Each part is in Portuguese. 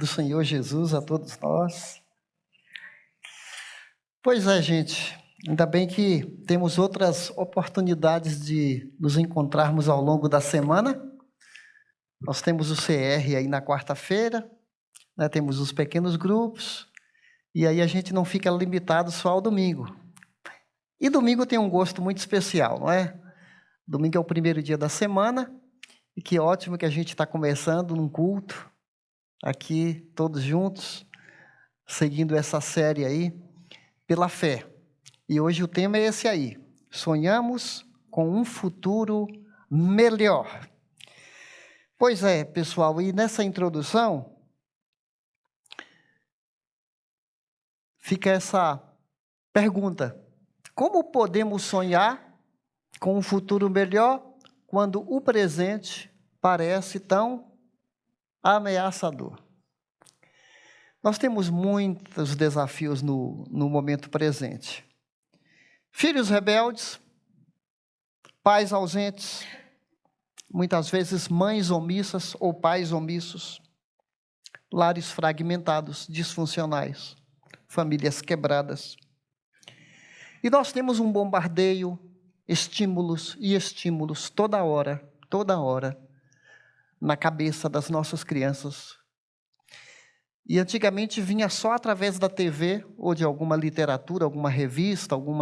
do Senhor Jesus a todos nós. Pois é, gente, ainda bem que temos outras oportunidades de nos encontrarmos ao longo da semana. Nós temos o CR aí na quarta-feira, né, temos os pequenos grupos, e aí a gente não fica limitado só ao domingo. E domingo tem um gosto muito especial, não é? Domingo é o primeiro dia da semana, e que ótimo que a gente está começando num culto, aqui todos juntos, seguindo essa série aí, pela fé. E hoje o tema é esse aí, sonhamos com um futuro melhor. Pois é, pessoal, e nessa introdução, fica essa pergunta: como podemos sonhar com um futuro melhor quando o presente parece tão ameaçador? Nós temos muitos desafios no momento presente. Filhos rebeldes, pais ausentes, muitas vezes mães omissas ou pais omissos, lares fragmentados, disfuncionais, famílias quebradas. E nós temos um bombardeio, estímulos e estímulos toda hora, na cabeça das nossas crianças. E antigamente vinha só através da TV ou de alguma literatura, alguma revista, algum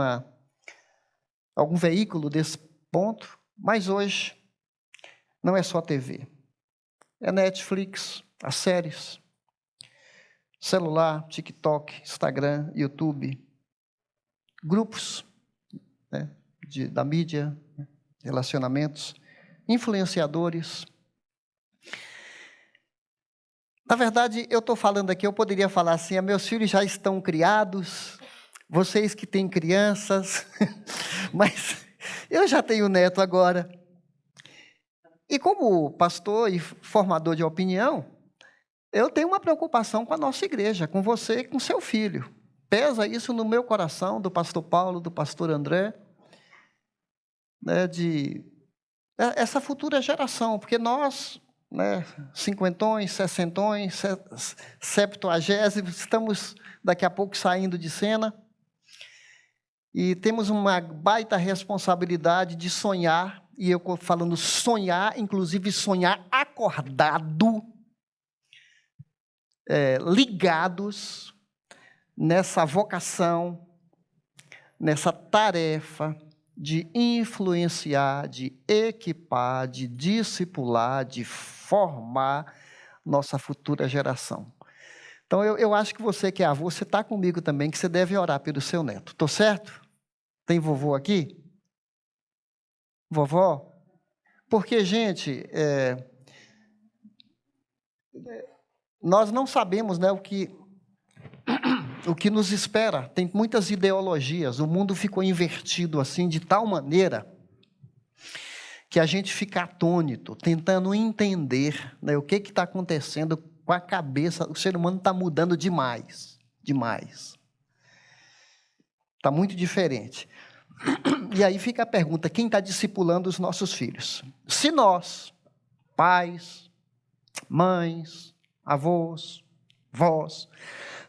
veículo desse ponto, mas hoje não é só TV. É Netflix, as séries, celular, TikTok, Instagram, YouTube, grupos, né, da mídia, relacionamentos, influenciadores. Na verdade, eu estou falando aqui, eu poderia falar assim, meus filhos já estão criados, vocês que têm crianças, mas eu já tenho neto agora. E como pastor e formador de opinião, eu tenho uma preocupação com a nossa igreja, com você e com seu filho. Pesa isso no meu coração, do pastor Paulo, do pastor André, né, de essa futura geração, porque nós, né, cinquentões, sessentões, septuagésimos, estamos daqui a pouco saindo de cena, e temos uma baita responsabilidade de sonhar, e eu falando sonhar, inclusive sonhar acordado, ligados nessa vocação, nessa tarefa de influenciar, de equipar, de discipular, de formar nossa futura geração. Então, eu acho que você que é avô, você está comigo também, que você deve orar pelo seu neto. Estou certo? Tem vovô aqui? Vovó? Porque, gente, nós não sabemos, né, o que nos espera. Tem muitas ideologias, o mundo ficou invertido assim, de tal maneira que a gente fica atônito, tentando entender, né, o que está acontecendo com a cabeça. O ser humano está mudando demais. Está muito diferente. E aí fica a pergunta, quem está discipulando os nossos filhos? Se nós, pais, mães, avós, vós,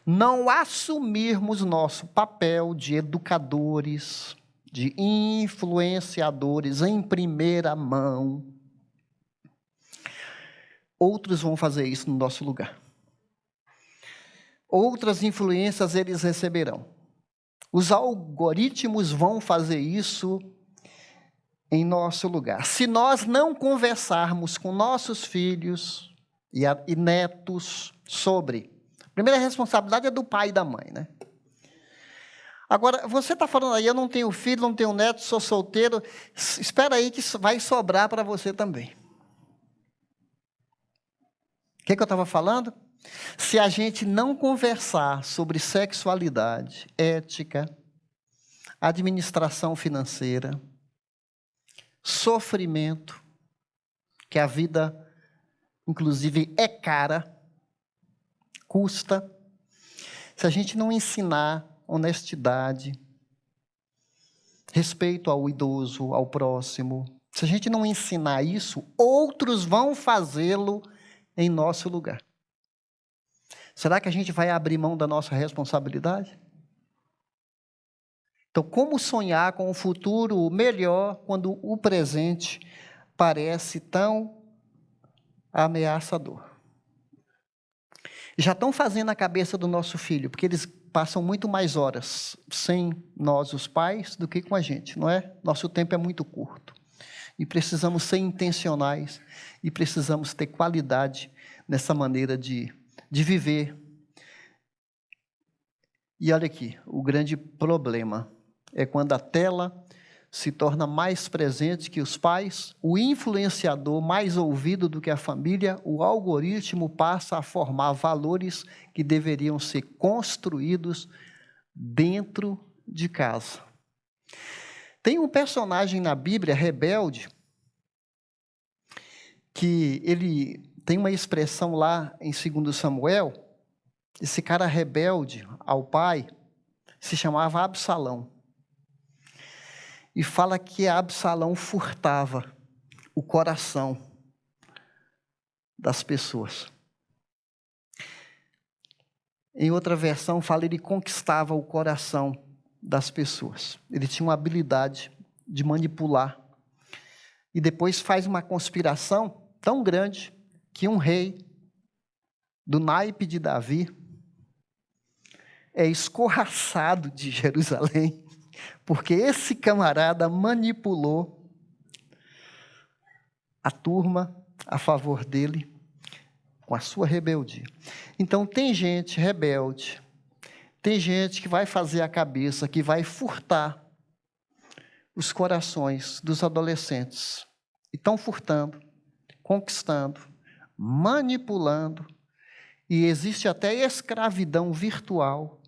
não assumirmos nosso papel de educadores, de influenciadores em primeira mão, outros vão fazer isso no nosso lugar. Outras influências eles receberão. Os algoritmos vão fazer isso em nosso lugar. Se nós não conversarmos com nossos filhos e netos sobre... A primeira responsabilidade é do pai e da mãe, né? Agora, você está falando aí, eu não tenho filho, não tenho neto, sou solteiro. Espera aí que vai sobrar para você também. O que eu estava falando? Se a gente não conversar sobre sexualidade, ética, administração financeira, sofrimento, que a vida, inclusive, é cara, custa. Se a gente não ensinar honestidade, respeito ao idoso, ao próximo, se a gente não ensinar isso, outros vão fazê-lo em nosso lugar. Será que a gente vai abrir mão da nossa responsabilidade? Então, como sonhar com um futuro melhor quando o presente parece tão ameaçador? Já estão fazendo a cabeça do nosso filho, porque eles passam muito mais horas sem nós, os pais, do que com a gente, não é? Nosso tempo é muito curto. E precisamos ser intencionais e precisamos ter qualidade nessa maneira de viver. E olha aqui, o grande problema é quando a tela se torna mais presente que os pais, o influenciador mais ouvido do que a família, o algoritmo passa a formar valores que deveriam ser construídos dentro de casa. Tem um personagem na Bíblia, rebelde, que ele tem uma expressão lá em 2 Samuel, esse cara rebelde ao pai se chamava Absalão. E fala que Absalão furtava o coração das pessoas. Em outra versão, fala que ele conquistava o coração das pessoas. Ele tinha uma habilidade de manipular. E depois faz uma conspiração tão grande que um rei do naipe de Davi é escorraçado de Jerusalém, porque esse camarada manipulou a turma a favor dele com a sua rebeldia. Então, tem gente rebelde, tem gente que vai fazer a cabeça, que vai furtar os corações dos adolescentes. E estão furtando, conquistando, manipulando, e existe até escravidão virtual,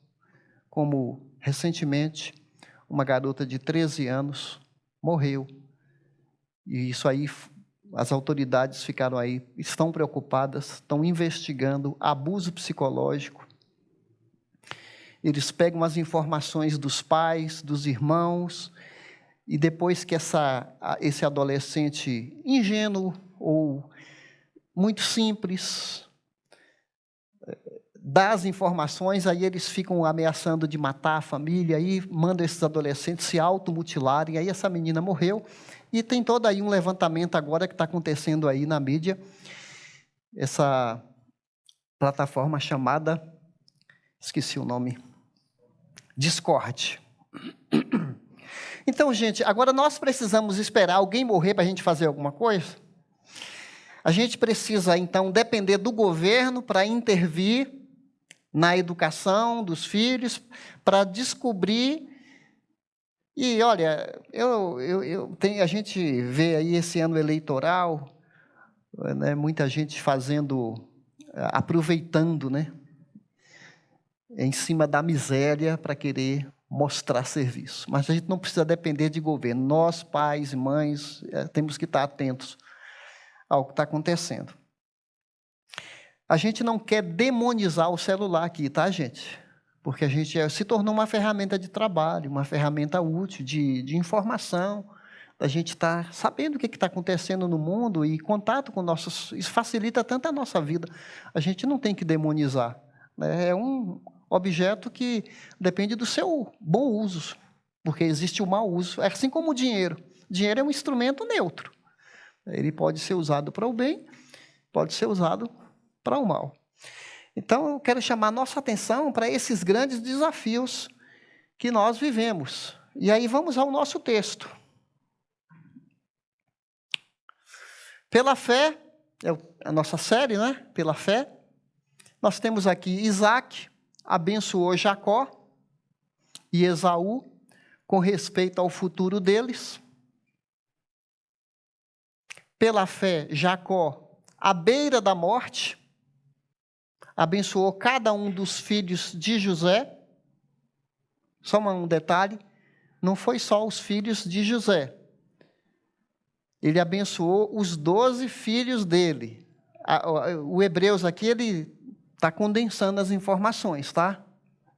como recentemente uma garota de 13 anos morreu. E isso aí, as autoridades ficaram aí, estão preocupadas, estão investigando abuso psicológico. Eles pegam as informações dos pais, dos irmãos, e depois que esse adolescente ingênuo ou muito simples dá as informações, aí eles ficam ameaçando de matar a família, aí mandam esses adolescentes se automutilarem, aí essa menina morreu, e tem todo aí um levantamento agora que está acontecendo aí na mídia, essa plataforma chamada, esqueci o nome, Discord. Então, gente, agora nós precisamos esperar alguém morrer para a gente fazer alguma coisa? A gente precisa, então, depender do governo para intervir na educação dos filhos, para descobrir. E, olha, a gente vê aí esse ano eleitoral, né, muita gente aproveitando, né, em cima da miséria para querer mostrar serviço. Mas a gente não precisa depender de governo. Nós, pais e mães, temos que estar atentos ao que está acontecendo. A gente não quer demonizar o celular aqui, tá, gente? Porque a gente se tornou uma ferramenta de trabalho, uma ferramenta útil de informação. A gente está sabendo o que está acontecendo no mundo e contato com nossos... Isso facilita tanto a nossa vida. A gente não tem que demonizar, né? É um objeto que depende do seu bom uso, porque existe o mau uso. É assim como o dinheiro. O dinheiro é um instrumento neutro. Ele pode ser usado para o bem, pode ser usado para o mal. Então, eu quero chamar a nossa atenção para esses grandes desafios que nós vivemos. E aí vamos ao nosso texto. Pela fé, é a nossa série, né? Pela fé, nós temos aqui Isaac abençoou Jacó e Esaú com respeito ao futuro deles. Pela fé, Jacó, à beira da morte, abençoou cada um dos filhos de José. Só um detalhe, não foi só os filhos de José. Ele abençoou os 12 filhos dele. O Hebreus aqui, ele está condensando as informações, tá?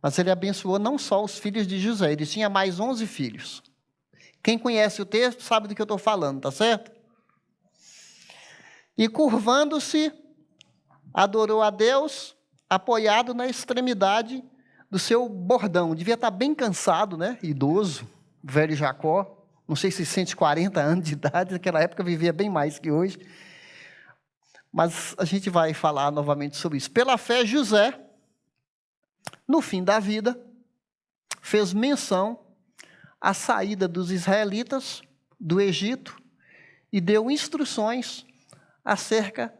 Mas ele abençoou não só os filhos de José, ele tinha mais 11 filhos. Quem conhece o texto sabe do que eu estou falando, tá certo? E curvando-se, adorou a Deus apoiado na extremidade do seu bordão. Devia estar bem cansado, né? Idoso, velho Jacó. Não sei se 140 anos de idade, naquela época vivia bem mais que hoje. Mas a gente vai falar novamente sobre isso. Pela fé, José, no fim da vida, fez menção à saída dos israelitas do Egito e deu instruções acerca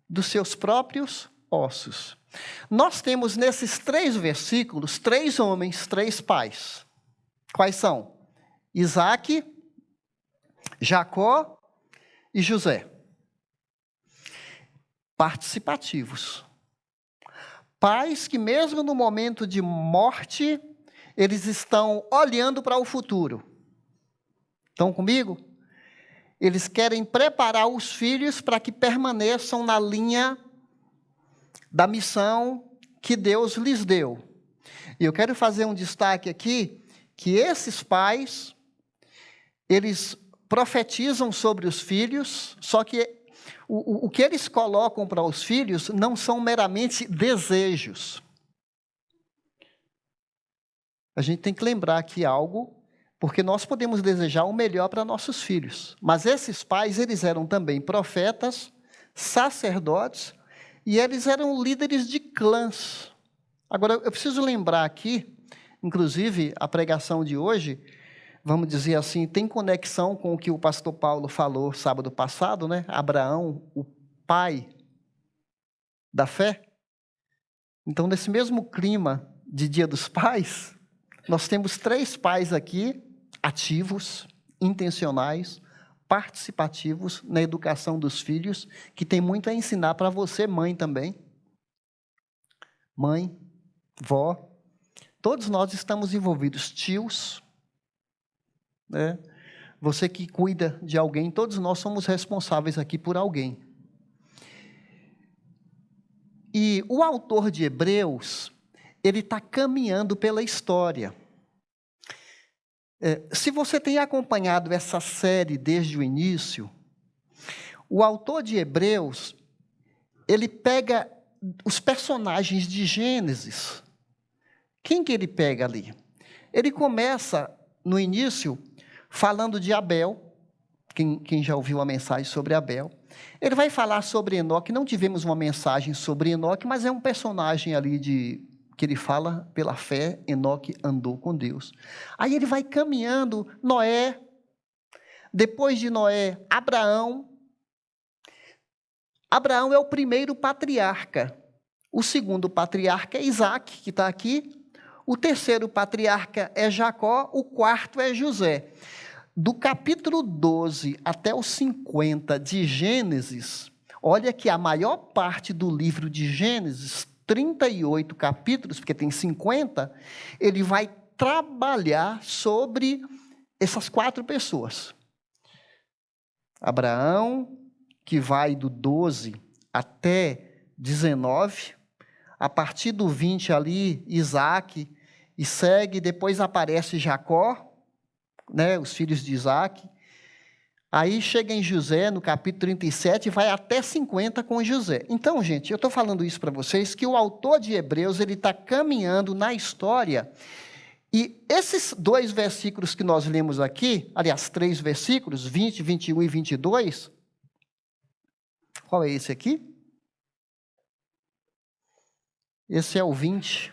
dos seus próprios ossos. Nós temos nesses 3 versículos 3 homens, 3 pais. Quais são? Isaque, Jacó e José. Participativos. Pais que mesmo no momento de morte, eles estão olhando para o futuro. Estão comigo? Eles querem preparar os filhos para que permaneçam na linha da missão que Deus lhes deu. E eu quero fazer um destaque aqui, que esses pais, eles profetizam sobre os filhos, só que o que eles colocam para os filhos não são meramente desejos. A gente tem que lembrar aqui algo, porque nós podemos desejar o melhor para nossos filhos. Mas esses pais, eles eram também profetas, sacerdotes, e eles eram líderes de clãs. Agora, eu preciso lembrar aqui, inclusive, a pregação de hoje, vamos dizer assim, tem conexão com o que o pastor Paulo falou sábado passado, né? Abraão, o pai da fé. Então, nesse mesmo clima de Dia dos Pais, nós temos 3 pais aqui, ativos, intencionais, participativos na educação dos filhos, que tem muito a ensinar para você, mãe também. Mãe, vó, todos nós estamos envolvidos, tios, né? Você que cuida de alguém, todos nós somos responsáveis aqui por alguém. E o autor de Hebreus, ele está caminhando pela história. Se você tem acompanhado essa série desde o início, o autor de Hebreus, ele pega os personagens de Gênesis. Quem que ele pega ali? Ele começa, no início, falando de Abel, quem já ouviu a mensagem sobre Abel. Ele vai falar sobre Enoque, não tivemos uma mensagem sobre Enoque, mas é um personagem ali que ele fala pela fé, Enoque andou com Deus. Aí ele vai caminhando, Noé, depois de Noé, Abraão. Abraão é o primeiro patriarca. O segundo patriarca é Isaque, que está aqui. O terceiro patriarca é Jacó, o quarto é José. Do capítulo 12 até o 50 de Gênesis, olha que a maior parte do livro de Gênesis, 38 capítulos, porque tem 50, ele vai trabalhar sobre essas 4 pessoas. Abraão, que vai do 12 até 19, a partir do 20 ali, Isaque, e segue, depois aparece Jacó, né, os filhos de Isaque. Aí chega em José, no capítulo 37, e vai até 50 com José. Então, gente, eu estou falando isso para vocês, que o autor de Hebreus, ele está caminhando na história, e esses 2 versículos que nós lemos aqui, aliás, 3 versículos, 20, 21 e 22, qual é esse aqui? Esse é o 20,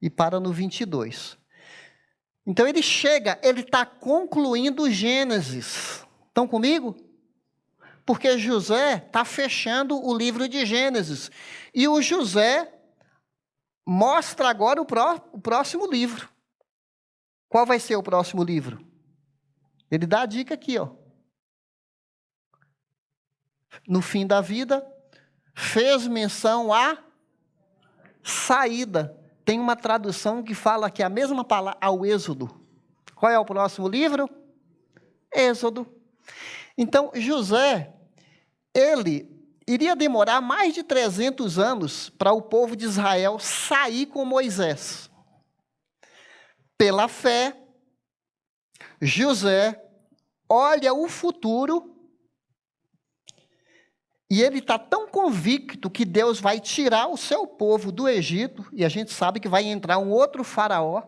e para no 22. Então, ele chega, ele está concluindo Gênesis. Estão comigo? Porque José está fechando o livro de Gênesis. E o José mostra agora o próximo livro. Qual vai ser o próximo livro? Ele dá a dica aqui, ó. No fim da vida, fez menção à saída. Tem uma tradução que fala que a mesma palavra, ao Êxodo. Qual é o próximo livro? Êxodo. Então, José, ele iria demorar mais de 300 anos para o povo de Israel sair com Moisés. Pela fé, José olha o futuro E ele está tão convicto que Deus vai tirar o seu povo do Egito, e a gente sabe que vai entrar um outro faraó,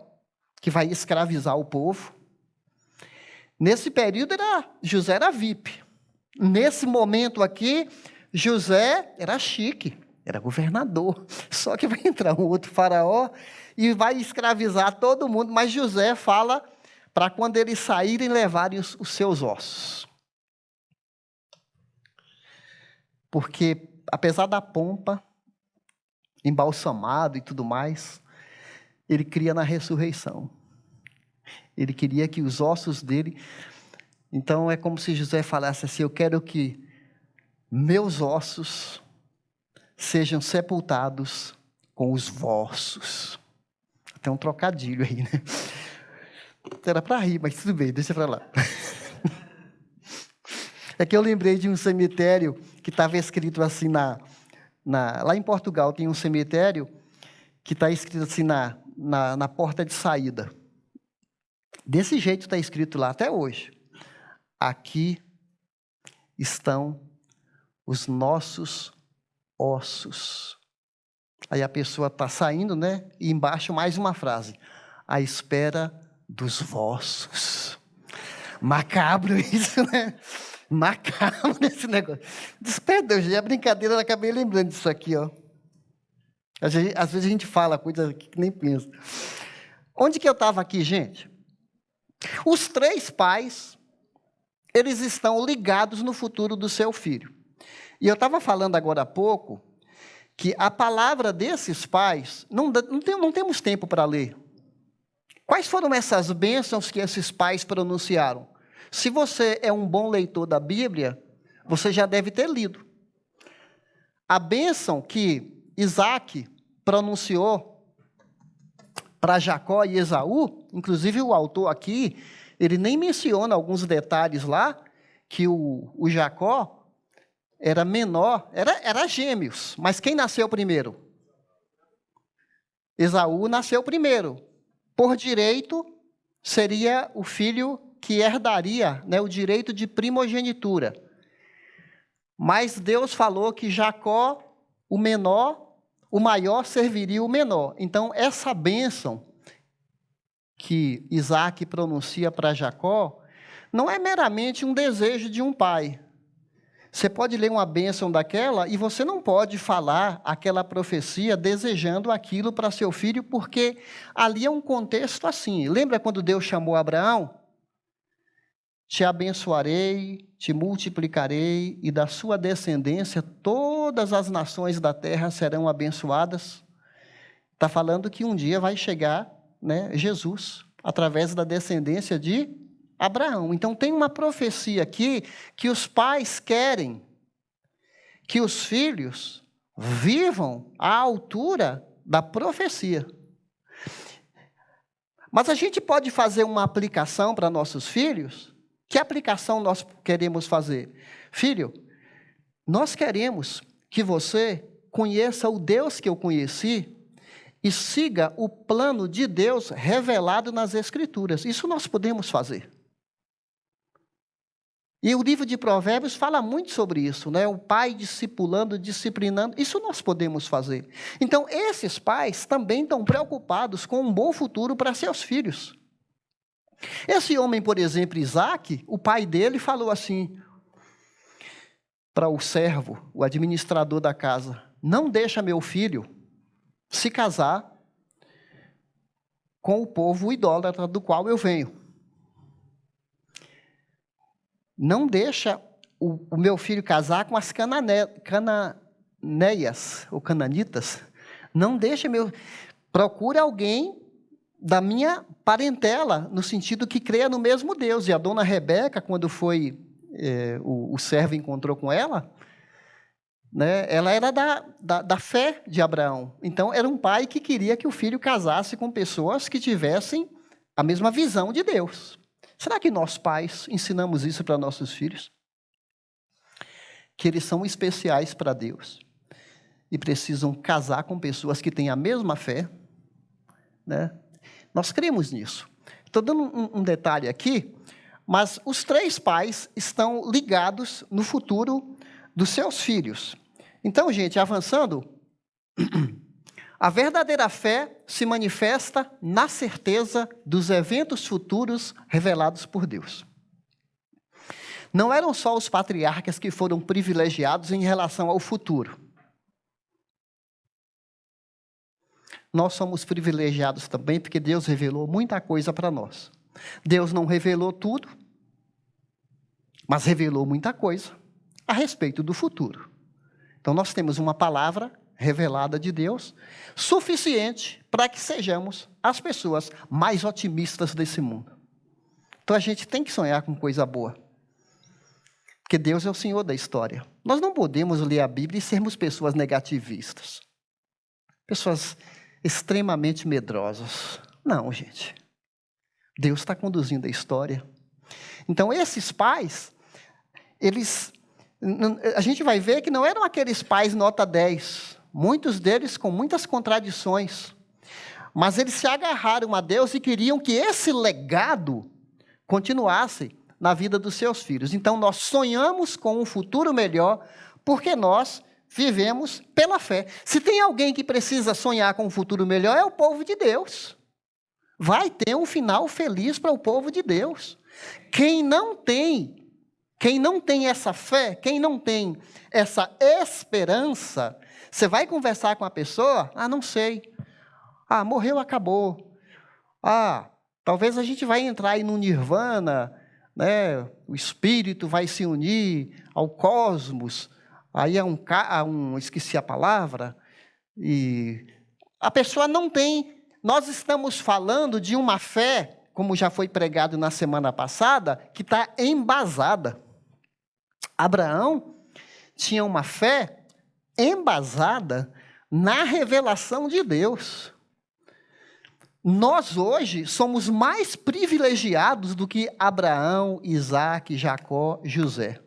que vai escravizar o povo. Nesse período, José era VIP. Nesse momento aqui, José era chique, era governador. Só que vai entrar um outro faraó e vai escravizar todo mundo. Mas José fala para quando eles saírem, levarem os seus ossos. Porque, apesar da pompa, embalsamado e tudo mais, ele cria na ressurreição. Ele queria que os ossos dele... Então, é como se José falasse assim, eu quero que meus ossos sejam sepultados com os vossos. Tem um trocadilho aí, né? Era para rir, mas tudo bem, deixa para lá. É que eu lembrei de um cemitério que estava escrito assim lá em Portugal tem um cemitério que está escrito assim na porta de saída. Desse jeito está escrito lá até hoje. Aqui estão os nossos ossos. Aí a pessoa está saindo, né? E embaixo mais uma frase. À espera dos vossos. Macabro isso, né? Macabro esse negócio. Perdão, já é brincadeira, eu acabei lembrando disso aqui, ó. Às vezes a gente fala coisa que nem pensa. Onde que eu estava aqui, gente? Os 3 pais, eles estão ligados no futuro do seu filho. E eu estava falando agora há pouco que a palavra desses pais, não temos tempo para ler. Quais foram essas bênçãos que esses pais pronunciaram? Se você é um bom leitor da Bíblia, você já deve ter lido. A bênção que Isaac pronunciou para Jacó e Esaú, inclusive o autor aqui, ele nem menciona alguns detalhes lá, que o Jacó era menor, era gêmeos, mas quem nasceu primeiro? Esaú nasceu primeiro. Por direito, seria o filho que herdaria, né, o direito de primogenitura. Mas Deus falou que Jacó, o menor, o maior serviria o menor. Então, essa bênção que Isaac pronuncia para Jacó, não é meramente um desejo de um pai. Você pode ler uma bênção daquela e você não pode falar aquela profecia desejando aquilo para seu filho, porque ali é um contexto assim. Lembra quando Deus chamou Abraão? Te abençoarei, te multiplicarei, e da sua descendência todas as nações da terra serão abençoadas. Está falando que um dia vai chegar, né, Jesus, através da descendência de Abraão. Então, tem uma profecia aqui que os pais querem que os filhos vivam à altura da profecia. Mas a gente pode fazer uma aplicação para nossos filhos? Que aplicação nós queremos fazer? Filho, nós queremos que você conheça o Deus que eu conheci e siga o plano de Deus revelado nas Escrituras. Isso nós podemos fazer. E o livro de Provérbios fala muito sobre isso, né? O pai discipulando, disciplinando, isso nós podemos fazer. Então, esses pais também estão preocupados com um bom futuro para seus filhos. Esse homem, por exemplo, Isaac, o pai dele falou assim para o servo, o administrador da casa: não deixa meu filho se casar com o povo idólatra do qual eu venho. Não deixa o meu filho casar com as cananeias, ou cananitas. Não deixa procure alguém da minha parentela, no sentido que creia no mesmo Deus. E a dona Rebeca, quando foi, o servo encontrou com ela, né, ela era da fé de Abraão. Então, era um pai que queria que o filho casasse com pessoas que tivessem a mesma visão de Deus. Será que nós pais ensinamos isso para nossos filhos? Que eles são especiais para Deus e precisam casar com pessoas que têm a mesma fé, né? Nós cremos nisso. Estou dando um detalhe aqui, mas os 3 pais estão ligados no futuro dos seus filhos. Então, gente, avançando, a verdadeira fé se manifesta na certeza dos eventos futuros revelados por Deus. Não eram só os patriarcas que foram privilegiados em relação ao futuro. Nós somos privilegiados também porque Deus revelou muita coisa para nós. Deus não revelou tudo, mas revelou muita coisa a respeito do futuro. Então, nós temos uma palavra revelada de Deus, suficiente para que sejamos as pessoas mais otimistas desse mundo. Então, a gente tem que sonhar com coisa boa. Porque Deus é o Senhor da história. Nós não podemos ler a Bíblia e sermos pessoas negativistas. Pessoas extremamente medrosas. Não, gente. Deus está conduzindo a história. Então, esses pais, a gente vai ver que não eram aqueles pais nota 10. Muitos deles com muitas contradições. Mas eles se agarraram a Deus e queriam que esse legado continuasse na vida dos seus filhos. Então, nós sonhamos com um futuro melhor, porque nós vivemos pela fé. Se tem alguém que precisa sonhar com um futuro melhor, é o povo de Deus. Vai ter um final feliz para o povo de Deus. Quem não tem essa fé, quem não tem essa esperança, você vai conversar com a pessoa, não sei. Morreu, acabou. Talvez a gente vai entrar aí no nirvana, né? O espírito vai se unir ao cosmos, aí esqueci a palavra, e a pessoa não tem. Nós estamos falando de uma fé, como já foi pregado na semana passada, que está embasada. Abraão tinha uma fé embasada na revelação de Deus. Nós hoje somos mais privilegiados do que Abraão, Isaac, Jacó, José.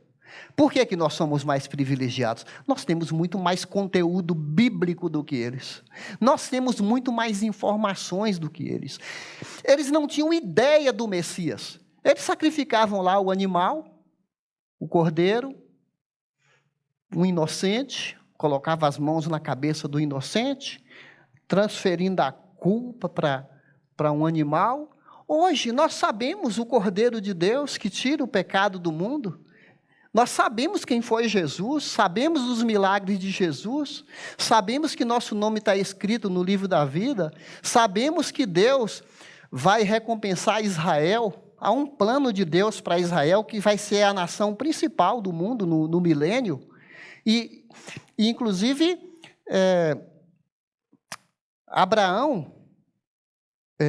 Por que nós somos mais privilegiados? Nós temos muito mais conteúdo bíblico do que eles. Nós temos muito mais informações do que eles. Eles não tinham ideia do Messias. Eles sacrificavam lá o animal, o cordeiro, um inocente, colocava as mãos na cabeça do inocente, transferindo a culpa para um animal. Hoje nós sabemos o Cordeiro de Deus que tira o pecado do mundo. Nós sabemos quem foi Jesus, sabemos os milagres de Jesus, sabemos que nosso nome está escrito no livro da vida, sabemos que Deus vai recompensar Israel. Há um plano de Deus para Israel que vai ser a nação principal do mundo no milênio. E inclusive,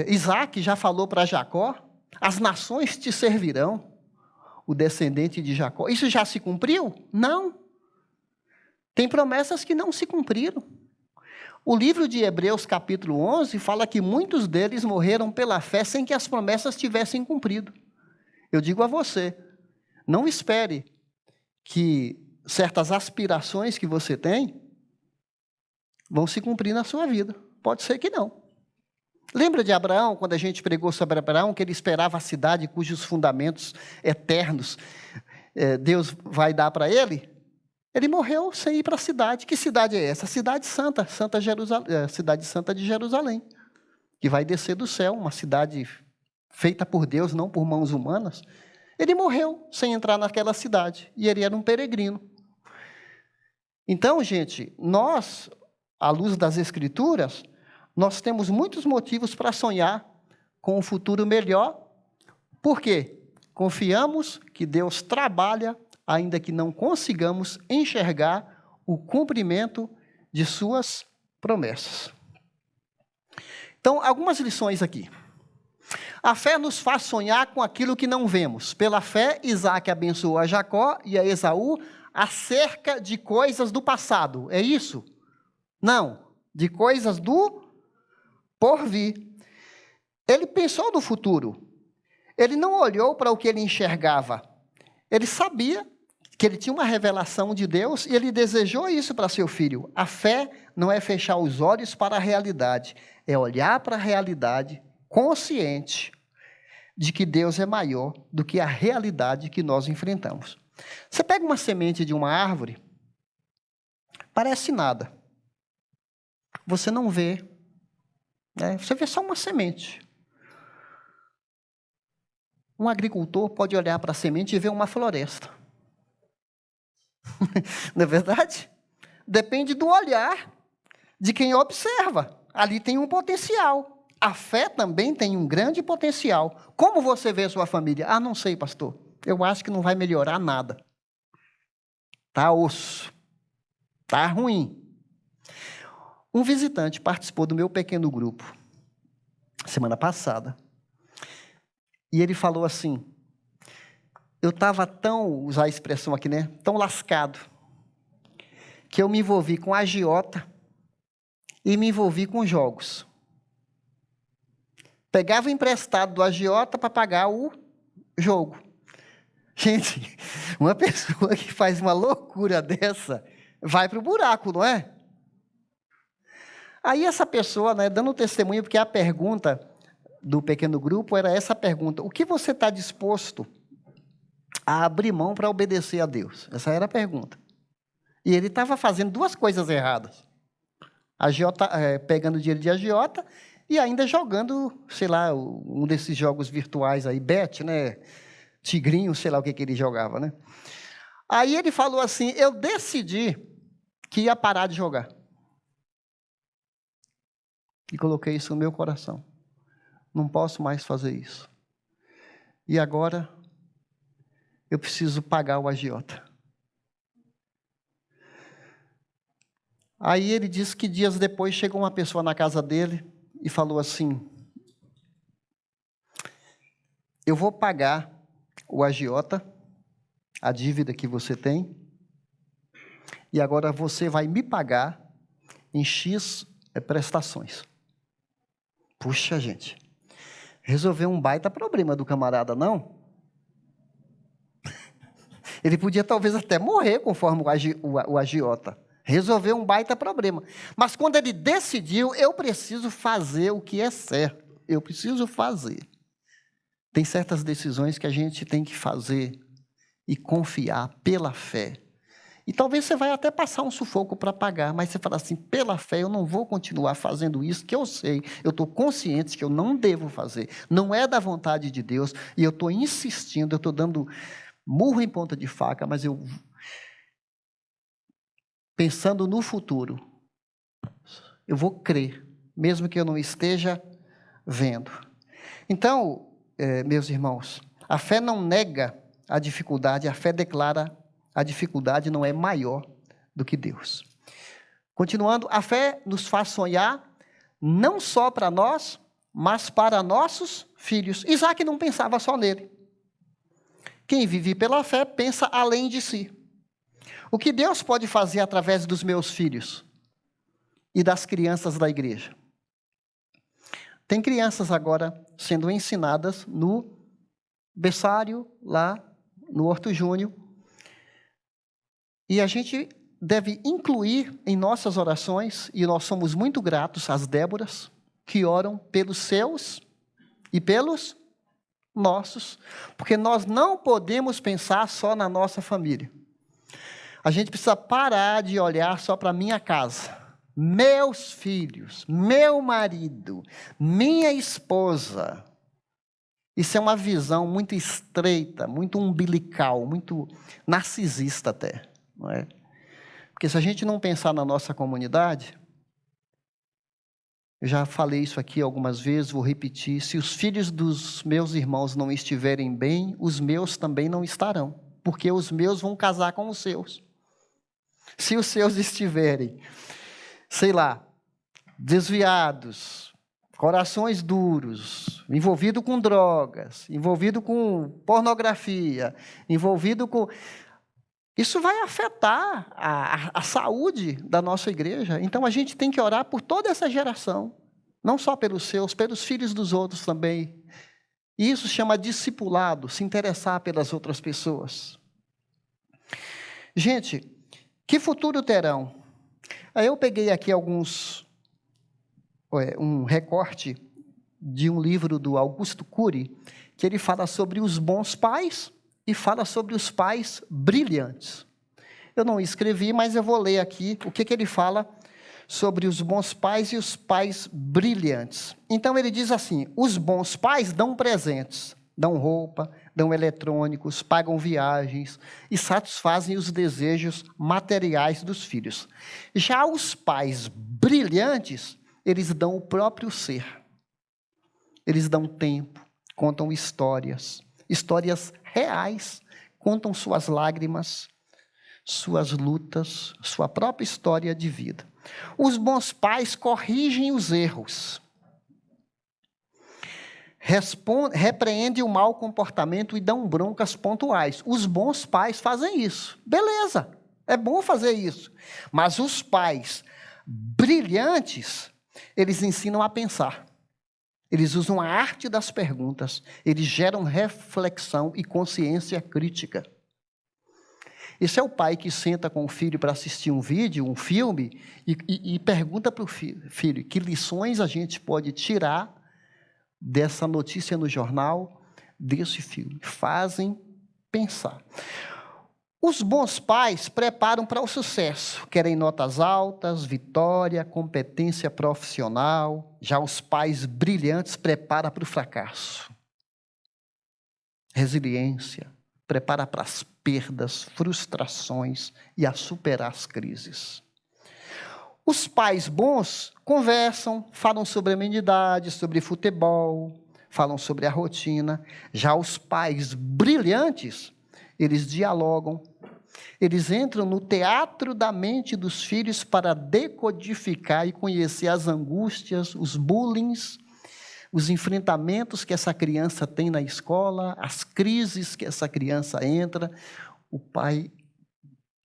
Isaac já falou para Jacó, as nações te servirão, o descendente de Jacó. Isso já se cumpriu? Não. Tem promessas que não se cumpriram. O livro de Hebreus, capítulo 11, fala que muitos deles morreram pela fé sem que as promessas tivessem cumprido. Eu digo a você, não espere que certas aspirações que você tem vão se cumprir na sua vida. Pode ser que não. Lembra de Abraão, quando a gente pregou sobre Abraão, que ele esperava a cidade cujos fundamentos eternos Deus vai dar para ele? Ele morreu sem ir para a cidade. Que cidade é essa? A cidade santa, cidade santa de Jerusalém, que vai descer do céu, uma cidade feita por Deus, não por mãos humanas. Ele morreu sem entrar naquela cidade, e ele era um peregrino. Então, gente, nós, à luz das Escrituras, nós temos muitos motivos para sonhar com um futuro melhor. Por quê? Confiamos que Deus trabalha, ainda que não consigamos enxergar o cumprimento de suas promessas. Então, algumas lições aqui. A fé nos faz sonhar com aquilo que não vemos. Pela fé, Isaac abençoou a Jacó e a Esaú acerca de coisas do passado. É isso? Não. De coisas do porvir. Ele pensou no futuro. Ele não olhou para o que ele enxergava. Ele sabia que ele tinha uma revelação de Deus e ele desejou isso para seu filho. A fé não é fechar os olhos para a realidade, é olhar para a realidade consciente de que Deus é maior do que a realidade que nós enfrentamos. Você pega uma semente de uma árvore, parece nada. Você não vê, né? Você vê só uma semente. Um agricultor pode olhar para a semente e ver uma floresta. Não é verdade? Depende do olhar de quem observa. Ali tem um potencial. A fé também tem um grande potencial. Como você vê a sua família? Ah, não sei, pastor. Eu acho que não vai melhorar nada. Tá osso. Tá ruim. Um visitante participou do meu pequeno grupo semana passada. E ele falou assim: eu estava tão, usar a expressão aqui, né? Tão lascado, que eu me envolvi com agiota e me envolvi com jogos. Pegava emprestado do agiota para pagar o jogo. Gente, uma pessoa que faz uma loucura dessa, vai para o buraco, não é? Aí essa pessoa, né, dando testemunho, porque a pergunta do pequeno grupo era essa pergunta: o que você está disposto a abrir mão para obedecer a Deus? Essa era a pergunta. E ele estava fazendo duas coisas erradas. Agiota, pegando dinheiro de agiota e ainda jogando, sei lá, um desses jogos virtuais aí, bet, né? Tigrinho, sei lá o que ele jogava, né? Aí ele falou assim: eu decidi que ia parar de jogar. E coloquei isso no meu coração. Não posso mais fazer isso. E agora eu preciso pagar o agiota. Aí ele disse que dias depois chegou uma pessoa na casa dele e falou assim: eu vou pagar o agiota, a dívida que você tem, e agora você vai me pagar em X prestações. Puxa, gente, resolveu um baita problema do camarada, não? Ele podia talvez até morrer conforme o agiota. Resolveu um baita problema. Mas quando ele decidiu, eu preciso fazer o que é certo. Eu preciso fazer. Tem certas decisões que a gente tem que fazer e confiar pela fé. E talvez você vai até passar um sufoco para pagar, mas você fala assim: pela fé eu não vou continuar fazendo isso, que eu sei, eu estou consciente que eu não devo fazer. Não é da vontade de Deus, e eu estou insistindo, eu estou dando murro em ponta de faca, mas eu, pensando no futuro, eu vou crer, mesmo que eu não esteja vendo. Então, meus irmãos, a fé não nega a dificuldade, a fé declara a dificuldade não é maior do que Deus. Continuando, a fé nos faz sonhar não só para nós, mas para nossos filhos. Isaac não pensava só nele. Quem vive pela fé pensa além de si. O que Deus pode fazer através dos meus filhos e das crianças da igreja? Tem crianças agora sendo ensinadas no berçário, lá no Horto Júnior, e a gente deve incluir em nossas orações, e nós somos muito gratos às Déboras, que oram pelos seus e pelos nossos, porque nós não podemos pensar só na nossa família. A gente precisa parar de olhar só para a minha casa, meus filhos, meu marido, minha esposa. Isso é uma visão muito estreita, muito umbilical, muito narcisista até, não é? Porque se a gente não pensar na nossa comunidade, eu já falei isso aqui algumas vezes, vou repetir: se os filhos dos meus irmãos não estiverem bem, os meus também não estarão, porque os meus vão casar com os seus. Se os seus estiverem, sei lá, desviados, corações duros, envolvido com drogas, envolvido com pornografia, envolvido com... Isso vai afetar a saúde da nossa igreja. Então, a gente tem que orar por toda essa geração, não só pelos seus, pelos filhos dos outros também. E isso chama discipulado, se interessar pelas outras pessoas. Gente, que futuro terão? Aí eu peguei aqui um recorte de um livro do Augusto Cury, que ele fala sobre os bons pais e fala sobre os pais brilhantes. Eu não escrevi, mas eu vou ler aqui o que ele fala sobre os bons pais e os pais brilhantes. Então, ele diz assim: os bons pais dão presentes, dão roupa, dão eletrônicos, pagam viagens e satisfazem os desejos materiais dos filhos. Já os pais brilhantes, eles dão o próprio ser. Eles dão tempo, contam histórias reais, contam suas lágrimas, suas lutas, sua própria história de vida. Os bons pais corrigem os erros, repreendem o mau comportamento e dão broncas pontuais. Os bons pais fazem isso. Beleza, é bom fazer isso. Mas os pais brilhantes, eles ensinam a pensar. Eles usam a arte das perguntas. Eles geram reflexão e consciência crítica. Esse é o pai que senta com o filho para assistir um vídeo, um filme, e pergunta para o filho que lições a gente pode tirar dessa notícia no jornal, desse filme. Fazem pensar. Os bons pais preparam para o sucesso. Querem notas altas, vitória, competência profissional. Já os pais brilhantes preparam para o fracasso. Resiliência. Prepara para as perdas, frustrações e a superar as crises. Os pais bons conversam, falam sobre amenidades, sobre futebol, falam sobre a rotina. Já os pais brilhantes, eles dialogam. Eles entram no teatro da mente dos filhos para decodificar e conhecer as angústias, os bullings, os enfrentamentos que essa criança tem na escola, as crises que essa criança entra. O pai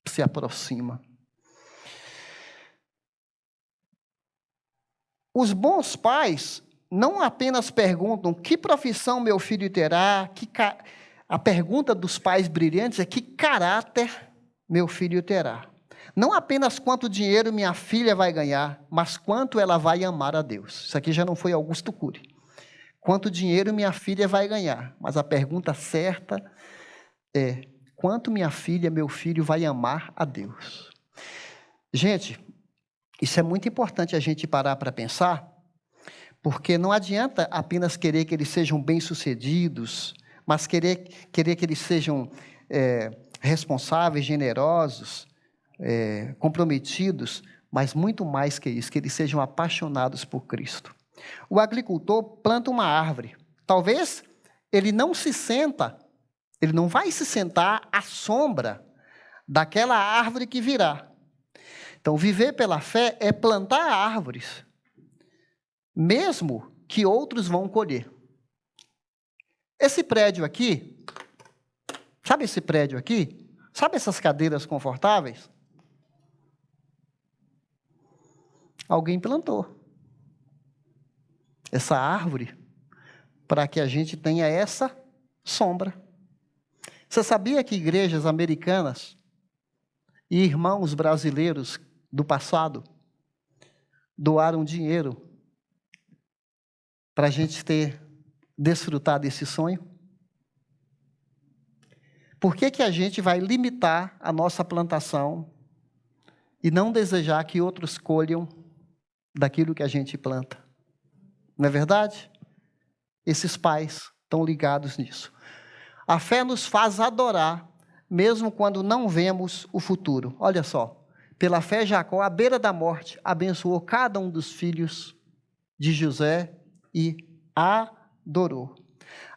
se aproxima. Os bons pais não apenas perguntam que profissão meu filho terá, a pergunta dos pais brilhantes é que caráter meu filho terá. Não apenas quanto dinheiro minha filha vai ganhar, mas quanto ela vai amar a Deus. Isso aqui já não foi Augusto Cury. Quanto dinheiro minha filha vai ganhar, mas a pergunta certa é: quanto minha filha, meu filho vai amar a Deus? Gente, isso é muito importante a gente parar para pensar, porque não adianta apenas querer que eles sejam bem-sucedidos, mas querer que eles sejam responsáveis, generosos, comprometidos, mas muito mais que isso, que eles sejam apaixonados por Cristo. O agricultor planta uma árvore. Talvez ele não vai se sentar à sombra daquela árvore que virá. Então, viver pela fé é plantar árvores, mesmo que outros vão colher. Esse prédio aqui, sabe esse prédio aqui? Sabe essas cadeiras confortáveis? Alguém plantou essa árvore para que a gente tenha essa sombra. Você sabia que igrejas americanas e irmãos brasileiros do passado doaram dinheiro para a gente desfrutar desse sonho? Por que a gente vai limitar a nossa plantação e não desejar que outros colham daquilo que a gente planta? Não é verdade? Esses pais estão ligados nisso. A fé nos faz adorar, mesmo quando não vemos o futuro. Olha só, pela fé Jacó, à beira da morte, abençoou cada um dos filhos de José e adorou.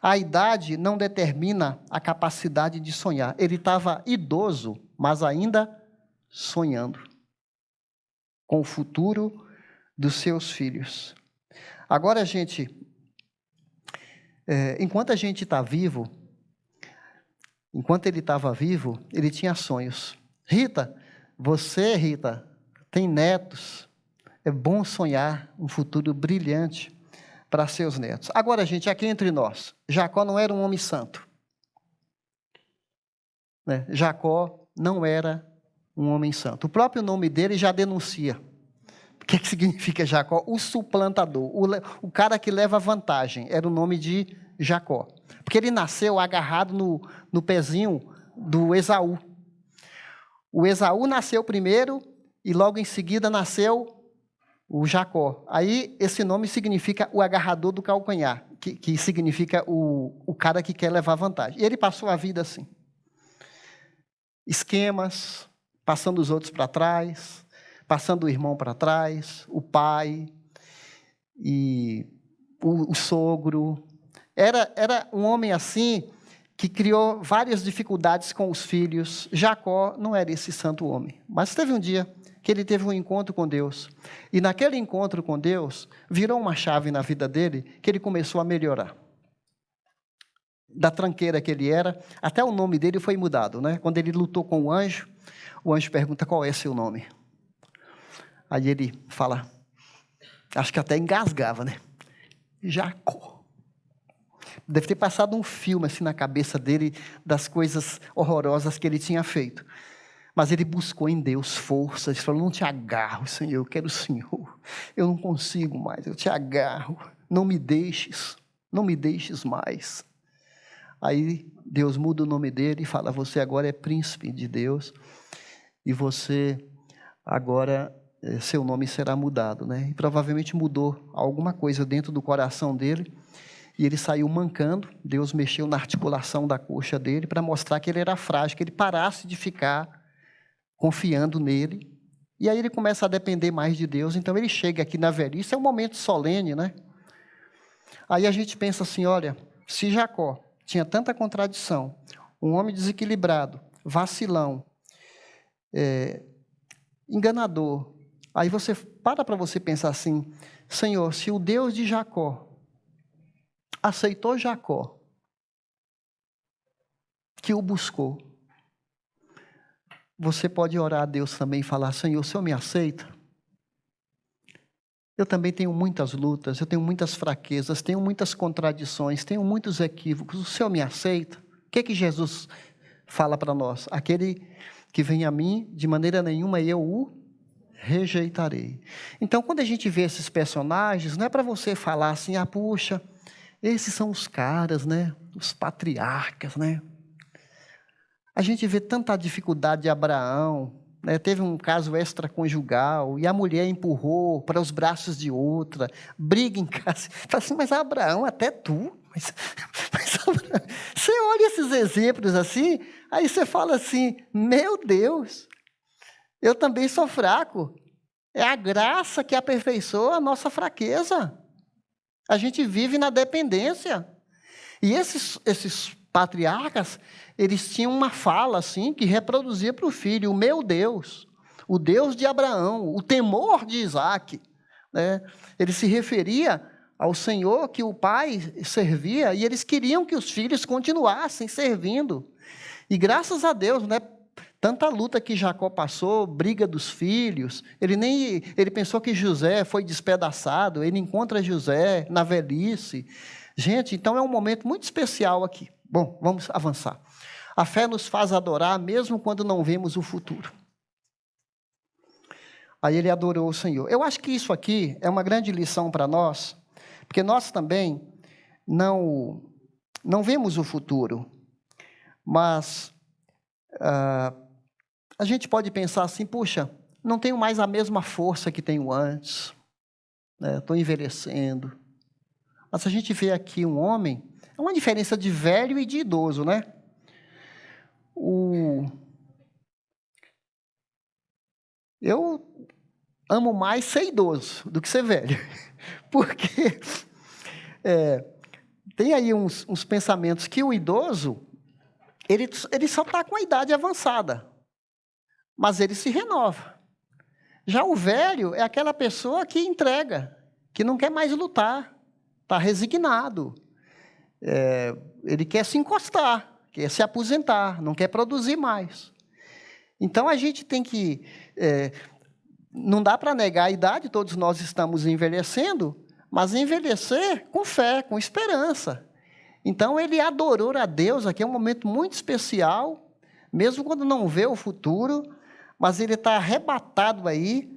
A idade não determina a capacidade de sonhar. Ele estava idoso, mas ainda sonhando com o futuro dos seus filhos. Agora, gente, enquanto a gente está vivo, enquanto ele estava vivo, ele tinha sonhos. Rita, tem netos. É bom sonhar um futuro brilhante para seus netos. Agora, gente, aqui entre nós, Jacó não era um homem santo. Né? Jacó não era um homem santo. O próprio nome dele já denuncia. O que significa Jacó? O suplantador, o cara que leva vantagem, era o nome de Jacó. Porque ele nasceu agarrado no pezinho do Esaú. O Esaú nasceu primeiro e logo em seguida nasceu o Jacó. Aí esse nome significa o agarrador do calcanhar, que significa o cara que quer levar vantagem. E ele passou a vida assim. Esquemas, passando os outros para trás, passando o irmão para trás, o pai e o sogro. Era um homem assim que criou várias dificuldades com os filhos. Jacó não era esse santo homem. Mas teve um dia que ele teve um encontro com Deus. E naquele encontro com Deus, virou uma chave na vida dele que ele começou a melhorar. Da tranqueira que ele era, até o nome dele foi mudado, né? Quando ele lutou com o anjo pergunta qual é seu nome. Aí ele fala, acho que até engasgava, né? Jacó. Deve ter passado um filme assim na cabeça dele das coisas horrorosas que ele tinha feito. Mas ele buscou em Deus força. Ele falou, não te agarro, Senhor, eu quero o Senhor. Eu não consigo mais, eu te agarro. Não me deixes mais. Aí Deus muda o nome dele e fala, você agora é príncipe de Deus. E você agora, seu nome será mudado, né? E provavelmente mudou alguma coisa dentro do coração dele. E ele saiu mancando, Deus mexeu na articulação da coxa dele para mostrar que ele era frágil, que ele parasse de ficar confiando nele. E aí ele começa a depender mais de Deus, então ele chega aqui na velhice, é um momento solene, né? Aí a gente pensa assim, olha, se Jacó tinha tanta contradição, um homem desequilibrado, vacilão, enganador, aí você para você pensar assim, Senhor, se o Deus de Jacó aceitou Jacó, que o buscou, você pode orar a Deus também e falar, Senhor, o Senhor me aceita? Eu também tenho muitas lutas, eu tenho muitas fraquezas, tenho muitas contradições, tenho muitos equívocos, o Senhor me aceita? O que Jesus fala para nós? Aquele que vem a mim, de maneira nenhuma eu o rejeitarei. Então, quando a gente vê esses personagens, não é para você falar assim, puxa, esses são os caras, né? Os patriarcas, né? A gente vê tanta dificuldade de Abraão, né? Teve um caso extraconjugal, e a mulher empurrou para os braços de outra, briga em casa. Fala assim, mas Abraão, até tu. Mas Abraão, você olha esses exemplos assim, aí você fala assim, meu Deus, eu também sou fraco. É a graça que aperfeiçoa a nossa fraqueza. A gente vive na dependência. E esses patriarcas, eles tinham uma fala assim, que reproduzia para o filho, o meu Deus, o Deus de Abraão, o temor de Isaac. Né? Ele se referia ao Senhor que o pai servia, e eles queriam que os filhos continuassem servindo. E graças a Deus, né? Tanta luta que Jacó passou, briga dos filhos, ele pensou que José foi despedaçado, ele encontra José na velhice. Gente, então é um momento muito especial aqui. Bom, vamos avançar. A fé nos faz adorar mesmo quando não vemos o futuro. Aí ele adorou o Senhor. Eu acho que isso aqui é uma grande lição para nós, porque nós também não vemos o futuro, mas a gente pode pensar assim, puxa, não tenho mais a mesma força que tenho antes, né? Estou envelhecendo. Mas a gente vê aqui um homem, é uma diferença de velho e de idoso, né? Eu amo mais ser idoso do que ser velho, porque tem aí uns pensamentos que o idoso, ele só está com a idade avançada, mas ele se renova. Já o velho é aquela pessoa que entrega, que não quer mais lutar, está resignado. Ele quer se encostar, quer se aposentar, não quer produzir mais. Então, a gente tem que... não dá para negar a idade, todos nós estamos envelhecendo, mas envelhecer com fé, com esperança. Então, ele adorou a Deus, aqui é um momento muito especial, mesmo quando não vê o futuro, mas ele está arrebatado aí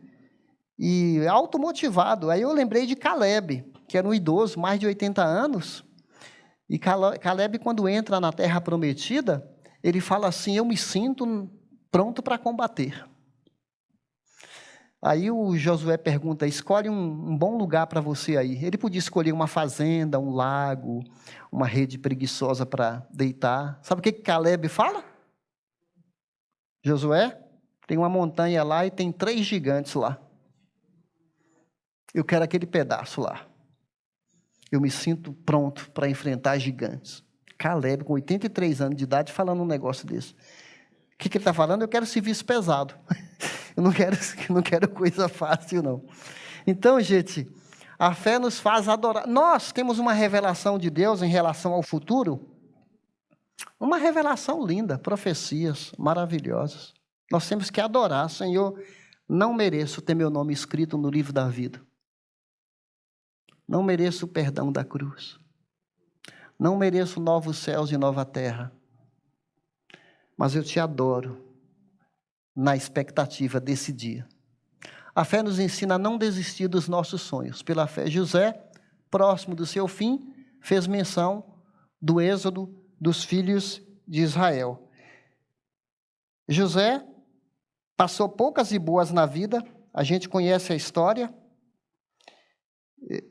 e automotivado. Aí eu lembrei de Caleb, que era um idoso, mais de 80 anos, e Caleb, quando entra na Terra Prometida, ele fala assim, eu me sinto pronto para combater. Aí o Josué pergunta, escolhe um bom lugar para você aí. Ele podia escolher uma fazenda, um lago, uma rede preguiçosa para deitar. Sabe o que Caleb fala? Josué, tem uma montanha lá e tem 3 gigantes lá. Eu quero aquele pedaço lá. Eu me sinto pronto para enfrentar gigantes. Caleb, com 83 anos de idade, falando um negócio desse. O que ele está falando? Eu quero serviço pesado. Eu não quero coisa fácil, não. Então, gente, a fé nos faz adorar. Nós temos uma revelação de Deus em relação ao futuro. Uma revelação linda, profecias maravilhosas. Nós temos que adorar. Senhor, não mereço ter meu nome escrito no livro da vida. Não mereço o perdão da cruz. Não mereço novos céus e nova terra. Mas eu te adoro na expectativa desse dia. A fé nos ensina a não desistir dos nossos sonhos. Pela fé, José, próximo do seu fim, fez menção do êxodo dos filhos de Israel. José passou poucas e boas na vida. A gente conhece a história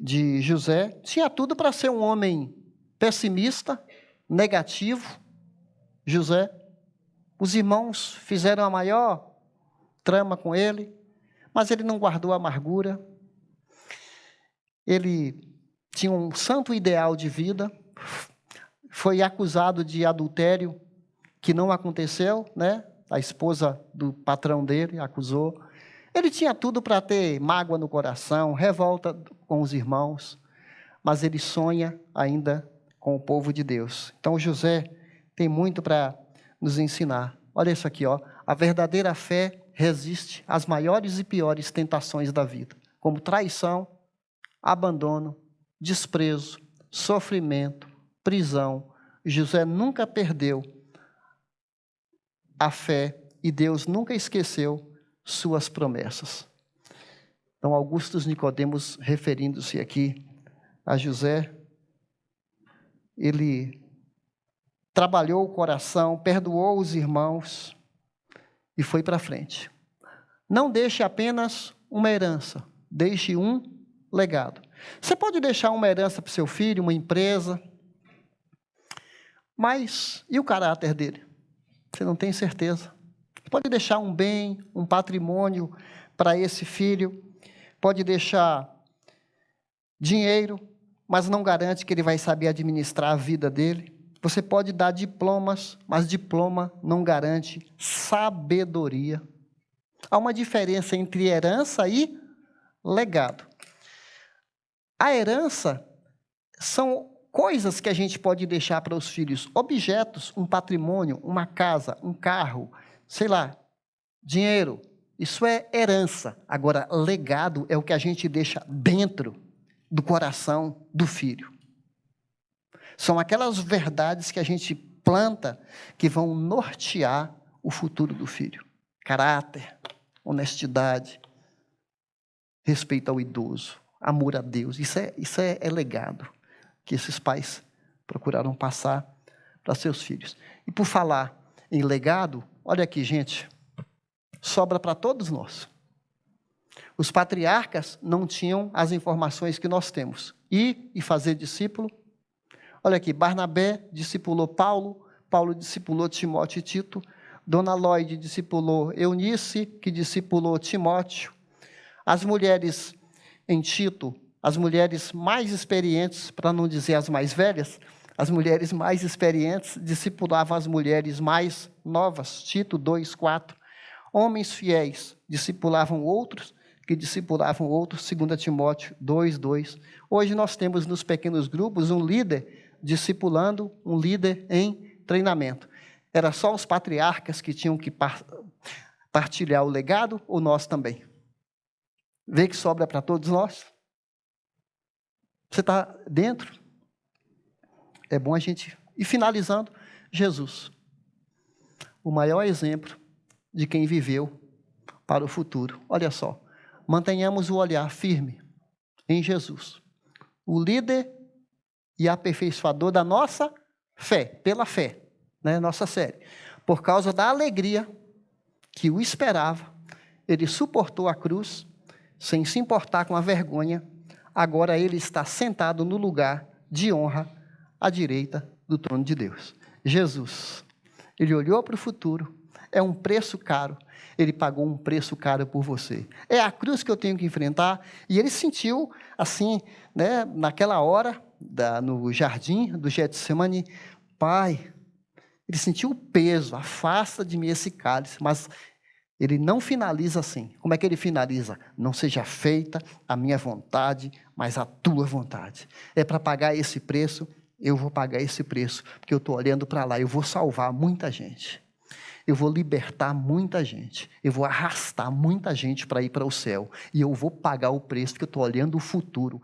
de José. Tinha tudo para ser um homem pessimista, negativo. José. Os irmãos fizeram a maior trama com ele, mas ele não guardou amargura. Ele tinha um santo ideal de vida, foi acusado de adultério, que não aconteceu, né? A esposa do patrão dele acusou. Ele tinha tudo para ter mágoa no coração, revolta com os irmãos, mas ele sonha ainda com o povo de Deus. Então, José tem muito para nos ensinar. Olha isso aqui, ó. A verdadeira fé resiste às maiores e piores tentações da vida, como traição, abandono, desprezo, sofrimento, prisão. José nunca perdeu a fé e Deus nunca esqueceu suas promessas. Então, Augusto Nicodemos, referindo-se aqui a José, ele trabalhou o coração, perdoou os irmãos e foi para frente. Não deixe apenas uma herança, deixe um legado. Você pode deixar uma herança para o seu filho, uma empresa, mas e o caráter dele? Você não tem certeza. Pode deixar um bem, um patrimônio para esse filho, pode deixar dinheiro, mas não garante que ele vai saber administrar a vida dele. Você pode dar diplomas, mas diploma não garante sabedoria. Há uma diferença entre herança e legado. A herança são coisas que a gente pode deixar para os filhos, objetos, um patrimônio, uma casa, um carro, sei lá, dinheiro. Isso é herança. Agora, legado é o que a gente deixa dentro do coração do filho. São aquelas verdades que a gente planta que vão nortear o futuro do filho. Caráter, honestidade, respeito ao idoso, amor a Deus. Isso é legado que esses pais procuraram passar para seus filhos. E por falar em legado, olha aqui, gente, sobra para todos nós. Os patriarcas não tinham as informações que nós temos. Ir e fazer discípulo. Olha aqui, Barnabé discipulou Paulo, Paulo discipulou Timóteo e Tito, Dona Lloyd discipulou Eunice, que discipulou Timóteo. As mulheres em Tito, as mulheres mais experientes, para não dizer as mais velhas, as mulheres mais experientes discipulavam as mulheres mais novas, Tito 2:4. Homens fiéis discipulavam outros, que discipulavam outros, 2 Timóteo 2:2. Hoje nós temos nos pequenos grupos um líder discipulando, um líder em treinamento. Era só os patriarcas que tinham que partilhar o legado, ou nós também? Vê que sobra para todos nós? Você está dentro? É bom a gente... E finalizando, Jesus. O maior exemplo de quem viveu para o futuro. Olha só, mantenhamos o olhar firme em Jesus. O líder e aperfeiçoador da nossa fé, pela fé, né? Nossa série. Por causa da alegria que o esperava, ele suportou a cruz, sem se importar com a vergonha. Agora ele está sentado no lugar de honra, à direita do trono de Deus. Jesus, ele olhou para o futuro, é um preço caro, ele pagou um preço caro por você. É a cruz que eu tenho que enfrentar, e ele sentiu, assim, né, naquela hora, no jardim do Getsemane, Pai, ele sentiu o peso, afasta de mim esse cálice, mas ele não finaliza assim. Como é que ele finaliza? Não seja feita a minha vontade, mas a tua vontade. É para pagar esse preço, eu vou pagar esse preço, porque eu estou olhando para lá, eu vou salvar muita gente. Eu vou libertar muita gente. Eu vou arrastar muita gente para ir para o céu. E eu vou pagar o preço, porque eu estou olhando o futuro.